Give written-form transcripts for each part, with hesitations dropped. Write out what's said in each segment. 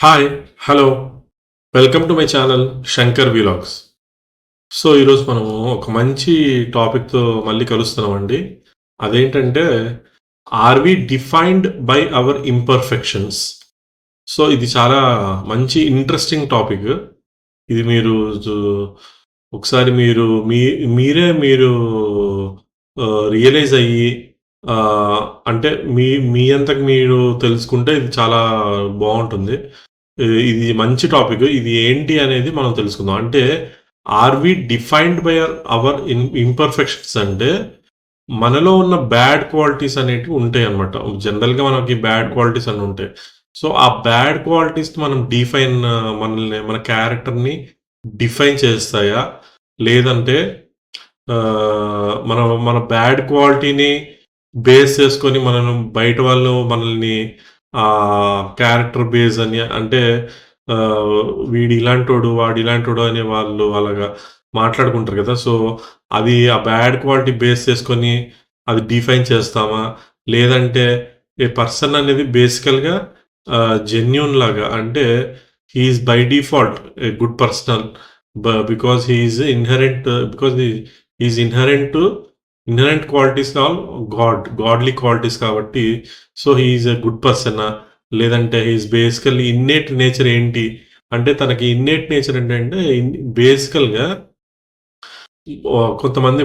Hi! Hello! Welcome to my channel 'Shankar vlogs'. So, ఈరోజు మనము ఒక మంచి టాపిక్‌తో మళ్ళీ కలుస్తున్నామండి. అదేంటంటే, are we defined by our imperfections? So, ఇది చాలా మంచి ఇంట్రెస్టింగ్ టాపిక్. ఇది మీరు జు ఒకసారి మీరు మీరు రియలైజ్ అయ్యి అంటే మీ అంతకు మీరు తెలుసుకుంటే ఇది చాలా బావుంటుంది. ఇది మంచి టాపిక్. ఇది ఏంటి అనేది మనం తెలుసుకుందాం. అంటే are we defined by our imperfections అంటే మనలో ఉన్న బ్యాడ్ క్వాలిటీస్ అనేటివి ఉంటాయన్నమాట. జనరల్‌గా మనకి బ్యాడ్ క్వాలిటీస్ అని ఉంటాయి. సో, ఆ బ్యాడ్ క్వాలిటీస్ మనం మనల్ని మన క్యారెక్టర్‌ని డిఫైన్ చేస్తాయా? లేదంటే మన మన బ్యాడ్ క్వాలిటీని బేస్ చేసుకొని బయట వాళ్ళు మనల్ని క్యారెక్టర్ బేస్ అని అంటే వీడు ఇలాంటోడు, వాడు ఇలాంటోడు అనే వాళ్ళు అలాగా మాట్లాడుకుంటారు కదా! సో, అది ఆ బ్యాడ్ క్వాలిటీ బేస్ చేసుకొని అది డిఫైన్ చేస్తామా? లేదంటే ఏ పర్సన్ అనేది బేసికల్‌గా జెన్యూన్ లాగా అంటే he is by default a good person because he is inherent because he is inherent qualities all godly qualities కాబట్టి so, he is a good పర్సనా? లేదంటే he is basically innate nature ఏంటి? అంటే తనకి ఇన్నేట్ నేచర్ ఏంటంటే బేసికల్‌గా కొంతమంది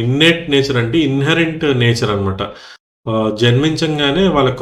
innate nature అంటే ఇన్హెరెంట్ నేచర్ అనమాట. జన్మించంగానే వాళ్ళకి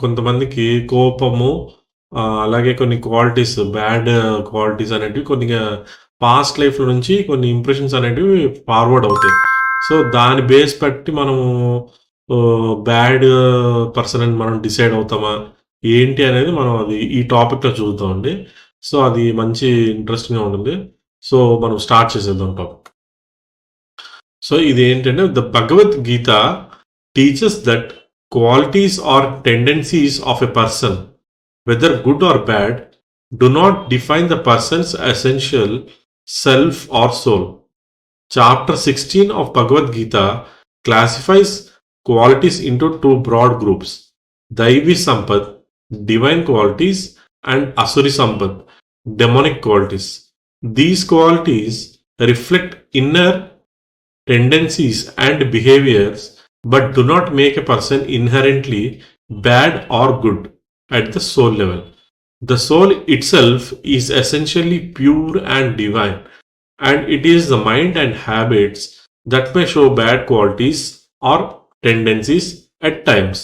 కొంతమందికి కోపము అలాగే కొన్ని క్వాలిటీస్ బ్యాడ్ క్వాలిటీస్ అనేటివి కొద్దిగా పాస్ట్ లైఫ్‌లో నుంచి కొన్ని ఇంప్రెషన్స్ అనేటివి ఫార్వర్డ్ అవుతాయి. సో, దాన్ని బేస్ బట్టి మనము బ్యాడ్ పర్సన్ అని మనం డిసైడ్ అవుతామా? ఏంటి అనేది మనం అది ఈ టాపిక్‌లో చూద్దామండి. సో, అది మంచి ఇంట్రెస్టింగ్‌గా ఉంటుంది. సో, మనం స్టార్ట్ చేసేద్దాం టాపిక్. సో, ఇదేంటంటే the Bhagavad Gita teaches that qualities or tendencies of a person whether good or bad do not define the person's essential self or soul. Chapter 16 of Bhagavad Gita classifies qualities into two broad groups: Daivi Sampad, divine qualities, and Asuri Sampad, demonic qualities. These qualities reflect inner tendencies and behaviors but do not make a person inherently bad or good at the soul level. The soul itself is essentially pure and divine, and it is the mind and habits that may show bad qualities or tendencies at times.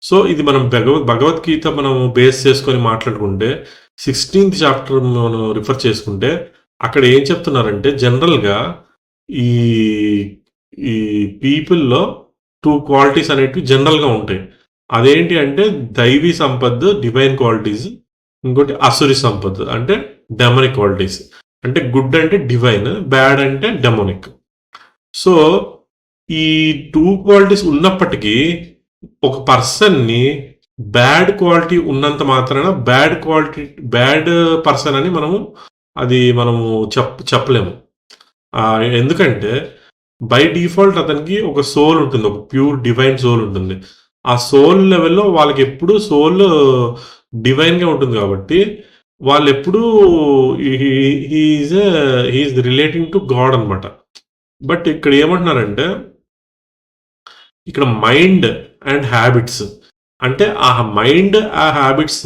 So ఇది మనం భగవద్గీత మనం base చేసుకొని మాట్లాడుకుంటే 16th chapter మనం refer చేసుకుంటే అక్కడ ఏం చెప్తున్నారంటే జనరల్‌గా ఈ ఈ పీపుల్‌లో 2 క్వాలిటీస్ అనేటివి జనరల్‌గా ఉంటాయి. అదేంటి అంటే దైవీ సంపత్ డివైన్ క్వాలిటీస్. ఇంకోటి అసురి సంపత్ అంటే డెమనిక్ క్వాలిటీస్. అంటే గుడ్ అంటే డివైన్, బ్యాడ్ అంటే డెమోనిక్. సో, ఈ 2 క్వాలిటీస్ ఉన్నప్పటికీ ఒక పర్సన్‌ని బ్యాడ్ క్వాలిటీ ఉన్నంత మాత్రాన బ్యాడ్ పర్సన్ అని మనము చెప్పలేము. ఎందుకంటే బై డిఫాల్ట్ అతనికి ఒక సోల్ ఉంటుంది. ఒక ప్యూర్ డివైన్ సోల్ ఉంటుంది. ఆ సోల్ లెవెల్‌లో వాళ్ళకెప్పుడు సోల్ డివైన్‌గా ఉంటుంది కాబట్టి వాళ్ళెప్పుడూ he he is relating to God అనమాట. బట్ ఇక్కడ ఏమంటున్నారంటే ఇక్కడ మైండ్ అండ్ హ్యాబిట్స్ అంటే ఆ మైండ్, ఆ habits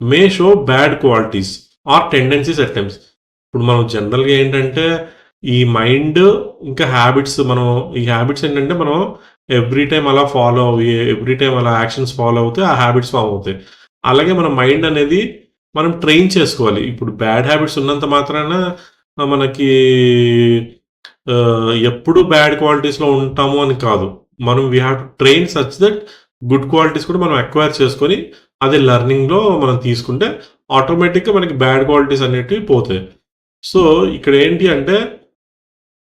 may show bad qualities or tendencies at times. ఇప్పుడు మనం జనరల్‌గా ఏంటంటే ఈ మైండ్ ఇంకా హ్యాబిట్స్ ఈ హ్యాబిట్స్ ఏంటంటే మనం ఎవ్రీ టైమ్ అలా ఫాలో అయ్యి, ఎవ్రీ టైమ్ అలా యాక్షన్స్ ఫాలో అవుతే ఆ హ్యాబిట్స్ ఫార్మ్ అవుతాయి. అలాగే మన మైండ్ అనేది మనం ట్రైన్ చేసుకోవాలి. ఇప్పుడు బ్యాడ్ హ్యాబిట్స్ ఉన్నంత మాత్రాన మనకి ఎప్పుడు బ్యాడ్ క్వాలిటీస్‌లో ఉంటాము అని కాదు. We have to train such that good qualities కూడా మనం అక్వైర్ చేసుకొని అదే లెర్నింగ్‌లో మనం తీసుకుంటే ఆటోమేటిక్‌గా మనకి బ్యాడ్ క్వాలిటీస్ అనేటివి పోతాయి. సో, ఇక్కడ ఏంటి అంటే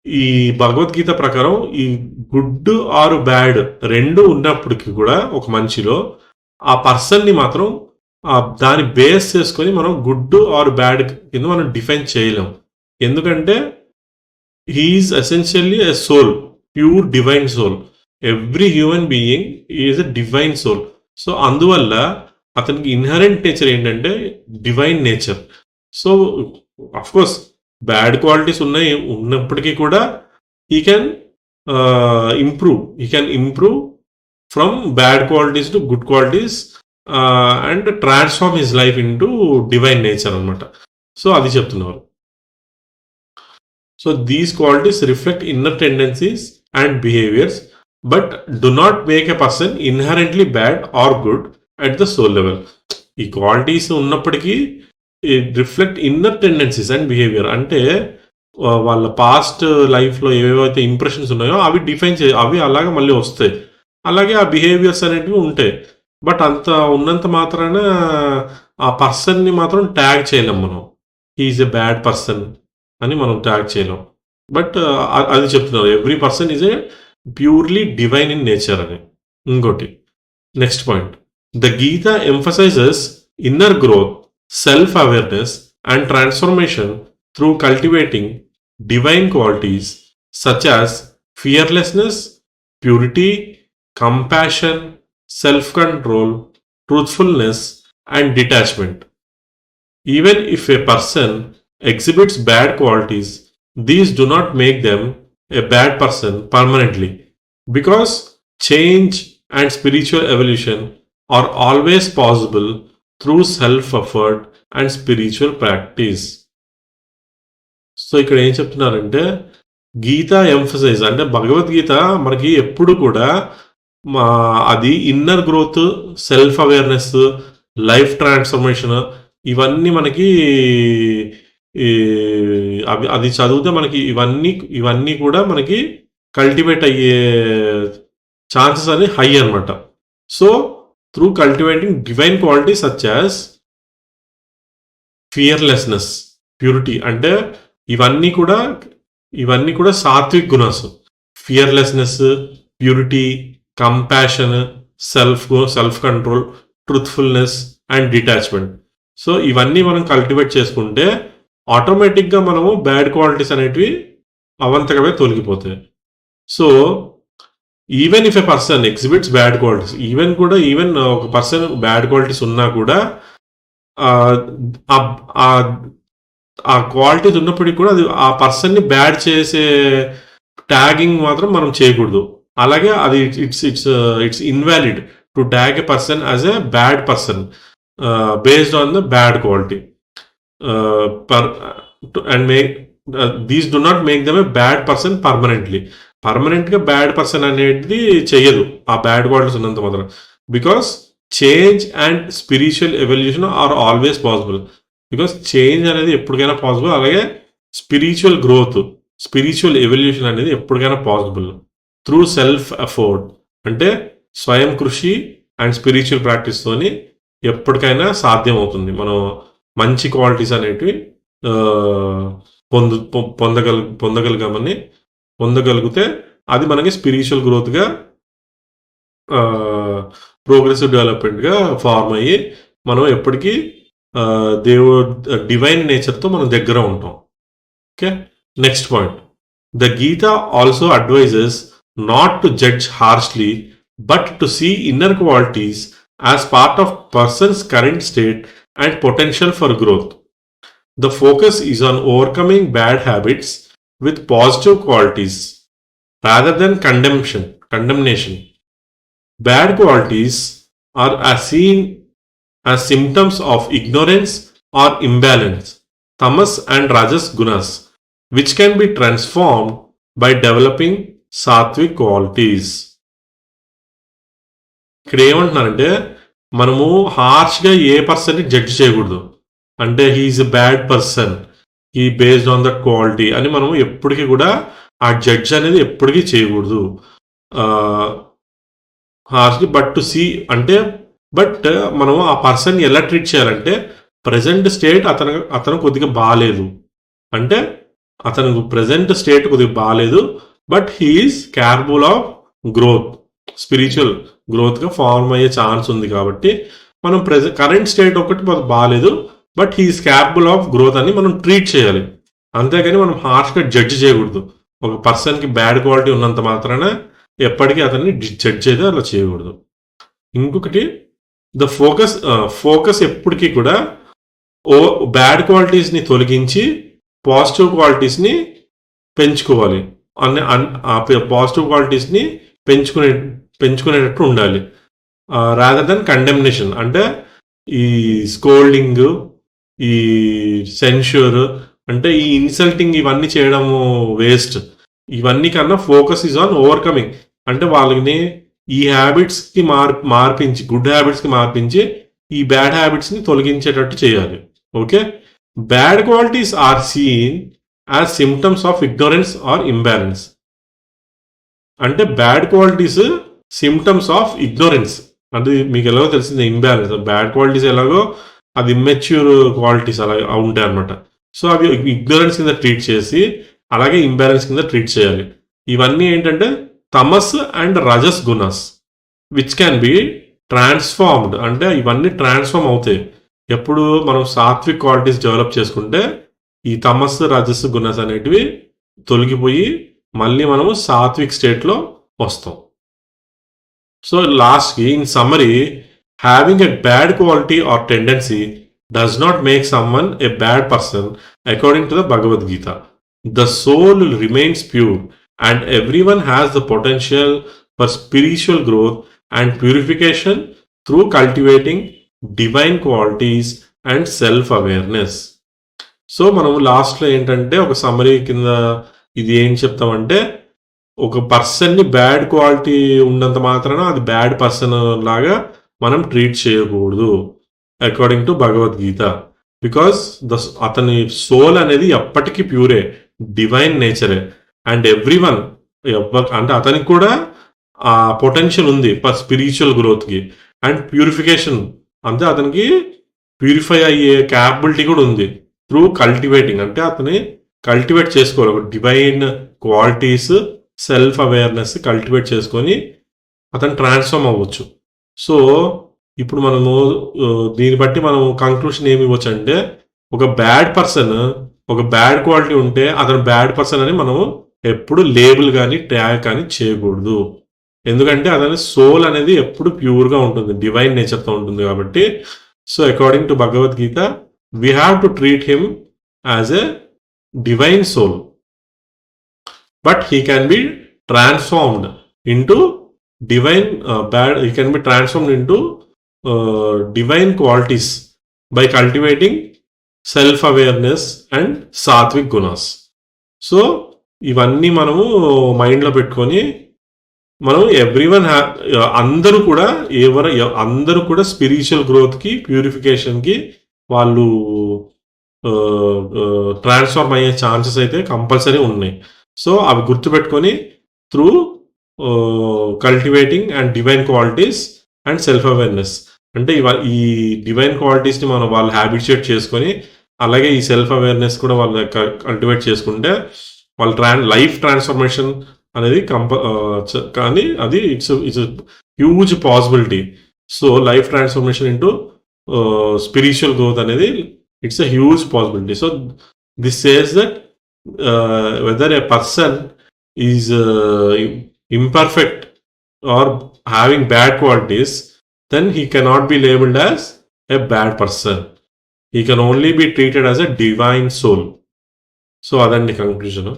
ఈ భగవద్గీత ప్రకారం ఈ గుడ్ ఆర్ బ్యాడ్ 2 ఉన్నప్పటికి కూడా ఒక మనిషిలో ఆ పర్సన్‌ని మాత్రం దాన్ని బేస్ చేసుకొని మనం గుడ్ ఆర్ బ్యాడ్ కింద మనం డిఫైన్ చేయలేం. ఎందుకంటే he is essentially a soul, pure divine soul. Every human being is a divine soul. So, అందువల్ల అతనికి ఇన్హరెంట్ నేచర్ ఏంటంటే divine nature. So of course bad qualities ఉన్నప్పటికీ కూడా he can improve from bad qualities to good qualities and transform his life into divine nature అనమాట. So అది చెప్తున్నారు. So these qualities reflect inner tendencies and behaviours but do not make a person inherently bad or good at the soul level. ఈ qualities ఉన్నప్పటికీ reflect inner tendencies and behaviour అంటే వాళ్ళ past లైఫ్లో ఏవేవైతే impressions ఉన్నాయో అవి అవి అలాగే మళ్ళీ వస్తాయి. అలాగే ఆ బిహేవియర్స్ అనేటివి ఉంటాయి. బట్ అంత ఉన్నంత మాత్రాన ఆ పర్సన్ని మాత్రం ట్యాగ్ చేయలేం మనం. హీఈస్ ఎ బ్యాడ్ పర్సన్ అని మనం ట్యాగ్ చేయలేం. బట్ అది చెప్తున్నారు, every person is a purely divine in nature అని. ఇంకోటి next point, the Gita emphasises inner growth, self awareness and transformation through cultivating divine qualities such as fearlessness, purity, compassion, self-control, truthfulness, and detachment. Even if a person exhibits bad qualities, these do not make them a bad person permanently, because change and spiritual evolution are always possible through self-effort and spiritual practice. So ఇక్కడ ఏం చెప్తున్నారంటే గీత emphasize అంటే భగవద్గీత మనకి ఎప్పుడు కూడా అది inner growth, self awareness, life transformation ఇవన్నీ మనకి అది చదివితే మనకి ఇవన్నీ కూడా మనకి కల్టివేట్ అయ్యే ఛాన్సెస్ అని హై అనమాట. So through cultivating divine quality such as fearlessness, purity అంటే ఇవన్నీ కూడా సాత్విక్ గుణాస్. Fearlessness, purity, compassion, self control, truthfulness and detachment. So ఇవన్నీ మనం కల్టివేట్ చేసుకుంటే ఆటోమేటిక్గా మనము బ్యాడ్ క్వాలిటీస్ అనేటివి అవంతకమే తొలగిపోతాయి. So even if a person exhibits bad qualities, even ఒక పర్సన్ బ్యాడ్ క్వాలిటీస్ ఉన్నా కూడా ఆ క్వాలిటీస్ ఉన్నప్పటికీ కూడా అది ఆ పర్సన్ని బ్యాడ్ చేసే ట్యాగింగ్ మాత్రం మనం చేయకూడదు. అలాగే అది it's invalid to tag a person as a bad person based on the bad quality and these do not make them a bad person పర్మనెంట్గా బ్యాడ్ పర్సన్ అనేది చెయ్యదు ఆ బ్యాడ్ క్వాలిటీస్ ఉన్నంత మాత్రం. Because change and spiritual evolution are always possible. Because change అనేది ఎప్పటికైనా possible, అలాగే spiritual growth, spiritual evolution అనేది ఎప్పటికైనా పాసిబుల్ త్రూ సెల్ఫ్ ఎఫోర్ట్ అంటే స్వయం కృషి అండ్ స్పిరిచువల్ ప్రాక్టీస్తోని ఎప్పటికైనా సాధ్యం అవుతుంది. మనం మంచి క్వాలిటీస్ అనేటివి పొందగలిగితే అది మనకి స్పిరిచువల్ గ్రోత్గా ప్రోగ్రెసివ్ డెవలప్మెంట్గా ఫార్మ్ అయ్యి మనం ఎప్పటికీ డివైన్ నేచర్తో మనం దగ్గర ఉంటాం. Okay, next point, the Gita also advises not to judge harshly but to see inner qualities as part of person's current state and potential for growth. The focus is on overcoming bad habits with positive qualities rather than condemnation. Bad qualities are seen as symptoms of ignorance or imbalance, tamas and rajas gunas, which can be transformed by developing sattvic qualities. ఇక్కడ ఏమంటున్నారంటే మనము హార్ష్గా ఏ పర్సన్ని judge చేయకూడదు. అంటే he's ఎ bad person, ఈ based on that quality అని మనం ఎప్పటికీ కూడా ఆ జడ్జ్ అనేది ఎప్పటికీ చేయకూడదు హార్ష్లీ. బట్ టు సీ అంటే బట్ మనం ఆ పర్సన్ ఎలా ట్రీట్ చేయాలంటే ప్రజెంట్ స్టేట్ అతను కొద్దిగా బాగాలేదు అంటే అతను ప్రజెంట్ స్టేట్ కొద్దిగా బాగాలేదు, but he is capable of growth, spiritual గ్రోత్గా ఫార్మ్ అయ్యే ఛాన్స్ ఉంది. కాబట్టి మనం కరెంట్ స్టేట్ ఒకటి బాగాలేదు, but he is capable of growth అని మనం ట్రీట్ చేయాలి. అంతేగాని మనం హార్ష్గా జడ్జ్ చేయకూడదు. ఒక పర్సన్కి బ్యాడ్ క్వాలిటీ ఉన్నంత మాత్రాన ఎప్పటికీ అతన్ని జడ్జ్ అయితే అలా చేయకూడదు. ఇంకొకటి, ద ఫోకస్ ఎప్పటికీ కూడా బ్యాడ్ క్వాలిటీస్ని తొలగించి పాజిటివ్ క్వాలిటీస్ని పెంచుకోవాలి. పాజిటివ్ క్వాలిటీస్ని పెంచుకునే పెంచుకునేటట్టు ఉండాలి. రాదర్ దెన్ కండెమ్నేషన్, అంటే ఈ స్కోల్డింగ్, ఈ సెన్ష్యూర్, అంటే ఈ ఇన్సల్టింగ్ ఇవన్నీ చేయడము వేస్ట్. ఇవన్నీ కన్నా ఫోకస్ ఈజ్ ఆన్ ఓవర్కమింగ్, అంటే వాళ్ళని ఈ హ్యాబిట్స్కి మార్పించి గుడ్ హ్యాబిట్స్కి మార్పించి ఈ బ్యాడ్ హ్యాబిట్స్ని తొలగించేటట్టు చేయాలి. Okay, bad qualities are seen as symptoms of ignorance or imbalance. అంటే bad qualities symptoms of ignorance, అంటే మీకు ఎలాగో తెలిసింది ఇంబ్యాలెన్స్. బ్యాడ్ క్వాలిటీస్ ఎలాగో అది ఇమ్మెచ్యూర్ క్వాలిటీస్ అలా ఉంటాయి అనమాట. సో అవి ఇగ్నోరెన్స్ కింద ట్రీట్ చేసి అలాగే ఇంబ్యాలెన్స్ కింద ట్రీట్ చేయాలి. ఇవన్నీ ఏంటంటే tamas and rajas gunas which can be transformed, అంటే ఇవన్నీ ట్రాన్స్ఫార్మ్ అవుతాయి ఎప్పుడు మనం సాత్విక్ క్వాలిటీస్ డెవలప్ చేసుకుంటే. ఈ తమస్ రజస్ గుణస్ అనేటివి తొలగిపోయి మళ్ళీ మనము సాత్విక్ స్టేట్లో వస్తాం. సో లాస్ట్కి in summary, having a bad quality are tendency does not make someone a bad person according to the Bhagavad Gita. The soul remains pure and everyone has the potential for spiritual growth and purification through cultivating divine qualities and self-awareness. So మనము లాస్ట్లో ఏంటంటే ఒక summary కింద ఇది ఏం చెప్తామంటే, ఒక పర్సన్ని బ్యాడ్ క్వాలిటీ ఉన్నంత మాత్రాన అది బ్యాడ్ పర్సన్ లాగా మనం ట్రీట్ చేయకూడదు అకార్డింగ్ టు భగవద్గీత. బికాస్ అతని సోల్ అనేది ఎప్పటికీ ప్యూరే, డివైన్ నేచరే. అండ్ ఎవ్రీవన్, అంటే అతనికి కూడా ఆ పొటెన్షియల్ ఉంది ఫర్ స్పిరిచువల్ గ్రోత్కి అండ్ ప్యూరిఫికేషన్, అంటే అతనికి ప్యూరిఫై అయ్యే క్యాపబిలిటీ కూడా ఉంది త్రూ కల్టివేటింగ్, అంటే అతని కల్టివేట్ చేసుకోవాలి. ఒక divine qualities, self awareness cultivate చేసుకొని అతను ట్రాన్స్ఫార్మ్ అవ్వచ్చు. సో ఇప్పుడు మనము దీన్ని బట్టి మనం కంక్లూషన్ ఏమి ఇవ్వచ్చు అంటే, ఒక బ్యాడ్ పర్సన్, ఒక బ్యాడ్ క్వాలిటీ ఉంటే అతను బ్యాడ్ పర్సన్ అని మనం ఎప్పుడు లేబుల్ కానీ ట్యాగ్ కానీ చేయకూడదు. ఎందుకంటే అతని సోల్ అనేది ఎప్పుడు ప్యూర్గా ఉంటుంది, డివైన్ నేచర్తో ఉంటుంది కాబట్టి. So according to Bhagavad Gita we have to treat him as a divine soul, but he can be transformed into divine he can be transformed into divine qualities by cultivating self-awareness and sattvic gunas. So ఇవన్నీ మనము మైండ్లో పెట్టుకొని మనం అందరూ కూడా spiritual గ్రోత్కి, ప్యూరిఫికేషన్కి వాళ్ళు transform అయ్యే ఛాన్సెస్ అయితే కంపల్సరీ ఉన్నాయి. సో అవి గుర్తుపెట్టుకొని through cultivating and divine qualities and self awareness, అంటే ఈ డివైన్ క్వాలిటీస్ని మనం వాళ్ళు హ్యాబిచుయేట్ చేసుకొని అలాగే ఈ సెల్ఫ్ అవేర్నెస్ కూడా వాళ్ళు కల్టివేట్ చేసుకుంటే వాళ్ళ లైఫ్ ట్రాన్స్ఫర్మేషన్ అనేది కానీ అది it's huge possibility. So life transformation into spiritual growth అనేది it's a huge possibility. So this says that whether a person is imperfect or having bad qualities, then he cannot be labeled as a bad person. He can only be treated as a divine soul. So అదండి conclusion.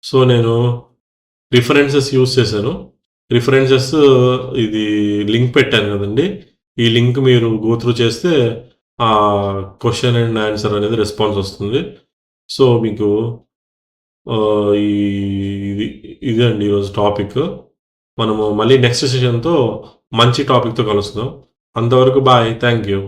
So నేను references use చేశాను. References ఇది link పెట్టాను కదండి, ఈ link మీరు go through చేస్తే ఆ క్వశ్చన్ అండ్ ఆన్సర్ అనేది రెస్పాన్స్ వస్తుంది. సో మీకు ఇదే అండి ఈరోజు టాపిక్. మనము మళ్ళీ నెక్స్ట్ సెషన్తో మంచి టాపిక్తో కలుస్తాం. అంతవరకు బాయ్, థ్యాంక్ యూ.